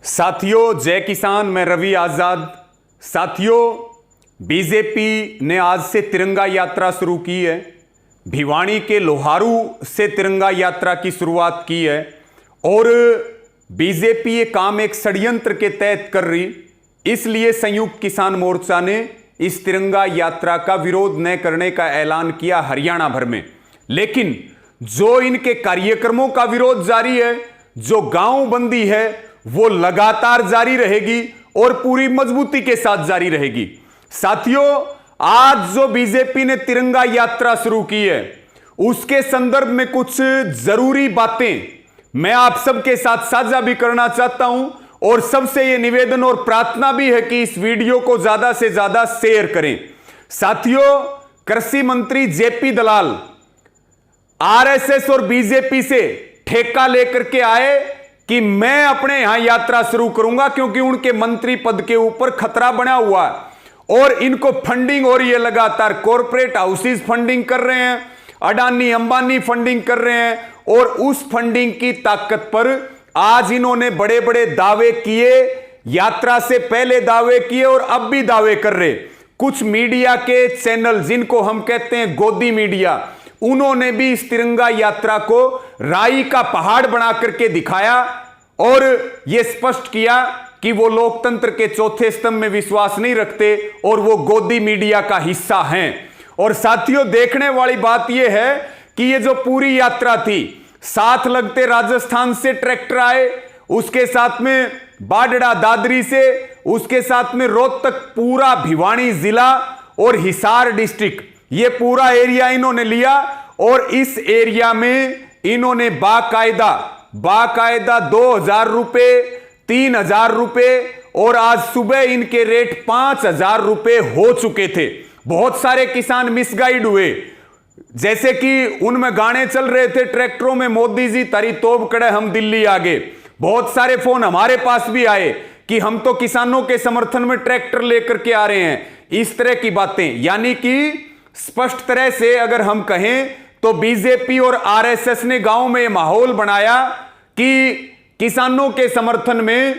साथियों, जय किसान। मैं रवि आजाद। साथियों, बीजेपी ने आज से तिरंगा यात्रा शुरू की है। भिवानी के लोहारू से तिरंगा यात्रा की शुरुआत की है और बीजेपी ये काम एक षड्यंत्र के तहत कर रही, इसलिए संयुक्त किसान मोर्चा ने इस तिरंगा यात्रा का विरोध न करने का ऐलान किया हरियाणा भर में। लेकिन जो इनके कार्यक्रमों का विरोध जारी है, जो गांव बंदी है, वो लगातार जारी रहेगी और पूरी मजबूती के साथ जारी रहेगी। साथियों, आज जो बीजेपी ने तिरंगा यात्रा शुरू की है, उसके संदर्भ में कुछ जरूरी बातें मैं आप सबके साथ साझा भी करना चाहता हूं और सबसे यह निवेदन और प्रार्थना भी है कि इस वीडियो को ज्यादा से ज्यादा शेयर करें। साथियों, कृषि मंत्री जेपी दलाल आरएसएस और बीजेपी से ठेका लेकर के आए कि मैं अपने यहां यात्रा शुरू करूंगा, क्योंकि उनके मंत्री पद के ऊपर खतरा बना हुआ है और इनको फंडिंग हो रही है। लगातार कॉरपोरेट हाउसेस फंडिंग कर रहे हैं, अडानी अंबानी फंडिंग कर रहे हैं और उस फंडिंग की ताकत पर आज इन्होंने बड़े बड़े दावे किए, यात्रा से पहले दावे किए और अब भी दावे कर रहे। कुछ मीडिया के चैनल, जिनको हम कहते हैं गोदी मीडिया, उन्होंने भी इस तिरंगा यात्रा को राई का पहाड़ बना करके दिखाया और यह स्पष्ट किया कि वो लोकतंत्र के चौथे स्तंभ में विश्वास नहीं रखते और वो गोदी मीडिया का हिस्सा हैं। और साथियों, देखने वाली बात यह है कि ये जो पूरी यात्रा थी, साथ लगते राजस्थान से ट्रैक्टर आए, उसके साथ में बाडड़ा दादरी से, उसके साथ में रोहतक, पूरा भिवानी जिला और हिसार डिस्ट्रिक्ट, ये पूरा एरिया इन्होंने लिया और इस एरिया में इन्होंने बाकायदा 2000 रुपए, 3000 रुपए और आज सुबह इनके रेट 5000 रुपए हो चुके थे। बहुत सारे किसान मिसगाइड हुए, जैसे कि उनमें गाने चल रहे थे ट्रैक्टरों में, मोदी जी तारी तोप कड़े हम दिल्ली आगे। बहुत सारे फोन हमारे पास भी आए कि हम तो किसानों के समर्थन में ट्रैक्टर लेकर के आ रहे हैं। इस तरह की बातें, यानी कि स्पष्ट तरह से अगर हम कहें तो बीजेपी और आरएसएस ने गांव में माहौल बनाया कि किसानों के समर्थन में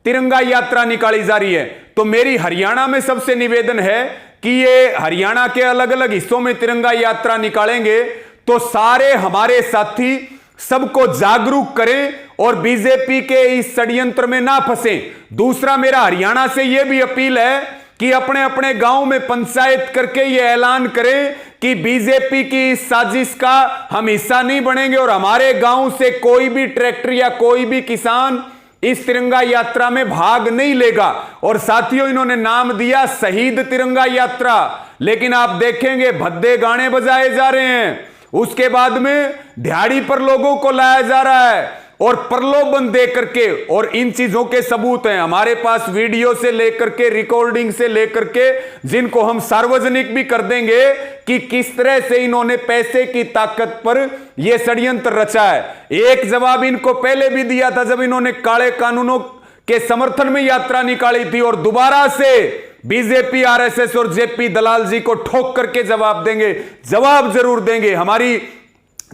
तिरंगा यात्रा निकाली जा रही है। तो मेरी हरियाणा में सबसे निवेदन है कि ये हरियाणा के अलग अलग हिस्सों में तिरंगा यात्रा निकालेंगे तो सारे हमारे साथी सबको जागरूक करें और बीजेपी के इस षड्यंत्र में ना फंसें। दूसरा, मेरा हरियाणा से यह भी अपील है कि अपने अपने गांव में पंचायत करके यह ऐलान करें कि बीजेपी की इस साजिश का हम हिस्सा नहीं बनेंगे और हमारे गांव से कोई भी ट्रैक्टर या कोई भी किसान इस तिरंगा यात्रा में भाग नहीं लेगा। और साथियों, इन्होंने नाम दिया शहीद तिरंगा यात्रा, लेकिन आप देखेंगे भद्दे गाने बजाए जा रहे हैं, उसके बाद में दिहाड़ी पर लोगों को लाया जा रहा है और प्रलोभन दे करके, और इन चीजों के सबूत हैं हमारे पास, वीडियो से लेकर के, रिकॉर्डिंग से लेकर के, जिनको हम सार्वजनिक भी कर देंगे कि किस तरह से इन्होंने पैसे की ताकत पर यह षड्यंत्र रचा है। एक जवाब इनको पहले भी दिया था जब इन्होंने काले कानूनों के समर्थन में यात्रा निकाली थी, और दोबारा से बीजेपी, आरएसएस और जेपी दलाल जी को ठोक करके जवाब देंगे, जवाब जरूर देंगे। हमारी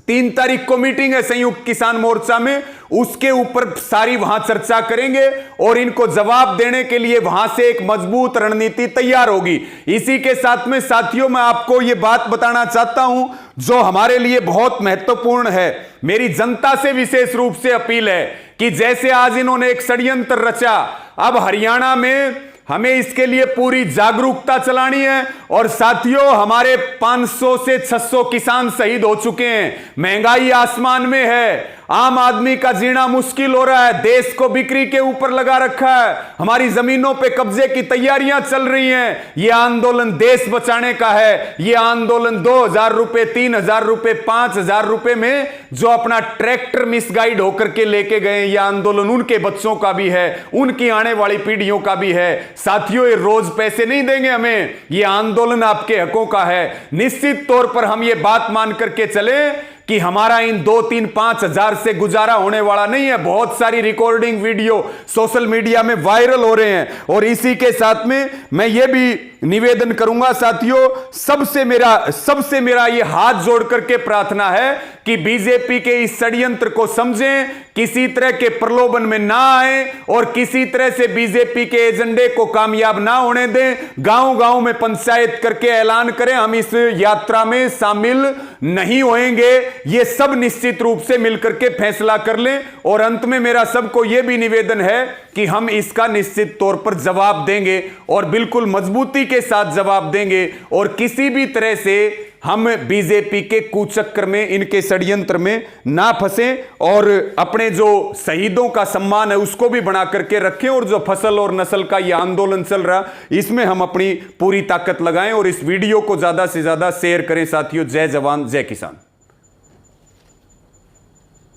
3 तारीख को मीटिंग है संयुक्त किसान मोर्चा में, उसके ऊपर सारी वहां चर्चा करेंगे और इनको जवाब देने के लिए वहां से एक मजबूत रणनीति तैयार होगी। इसी के साथ में साथियों, मैं आपको यह बात बताना चाहता हूं जो हमारे लिए बहुत महत्वपूर्ण है। मेरी जनता से विशेष रूप से अपील है कि जैसे आज इन्होंने एक षड्यंत्र रचा, अब हरियाणा में हमें इसके लिए पूरी जागरूकता चलानी है। और साथियों, हमारे 500 से 600 किसान शहीद हो चुके हैं, महंगाई आसमान में है, आम आदमी का जीना मुश्किल हो रहा है, देश को बिक्री के ऊपर लगा रखा है, हमारी जमीनों पे कब्जे की तैयारियां चल रही हैं। यह आंदोलन देश बचाने का है। यह आंदोलन 2000 रुपए, 3000 रुपए, 5000 रुपए में जो अपना ट्रैक्टर मिसगाइड होकर के लेके गए, यह आंदोलन उनके बच्चों का भी है, उनकी आने वाली पीढ़ियों का भी है। साथियों, ये रोज पैसे नहीं देंगे हमें, यह आंदोलन आपके हकों का है। निश्चित तौर पर हम ये बात मान करके चले कि हमारा इन 2, 3, 5 हजार से गुजारा होने वाला नहीं है। बहुत सारी रिकॉर्डिंग वीडियो सोशल मीडिया में वायरल हो रहे हैं। और इसी के साथ में मैं ये भी निवेदन करूंगा साथियों, सबसे मेरा ये हाथ जोड़ करके प्रार्थना है कि बीजेपी के इस षड्यंत्र को समझें, किसी तरह के प्रलोभन में ना आए और किसी तरह से बीजेपी के एजेंडे को कामयाब ना होने दें। गांव-गांव में पंचायत करके ऐलान करें हम इस यात्रा में शामिल नहीं होंगे। ये सब निश्चित रूप से मिलकर के फैसला कर लें। और अंत में मेरा सबको यह भी निवेदन है कि हम इसका निश्चित तौर पर जवाब देंगे और बिल्कुल मजबूती के साथ जवाब देंगे और किसी भी तरह से हम बीजेपी के कुचक्कर में, इनके षड्यंत्र में ना फंसें और अपने जो शहीदों का सम्मान है उसको भी बना करके रखें। और जो फसल और नस्ल का ये आंदोलन चल रहा, इसमें हम अपनी पूरी ताकत लगाएं और इस वीडियो को ज्यादा से ज्यादा शेयर करें। साथियों, जय जवान जय किसान।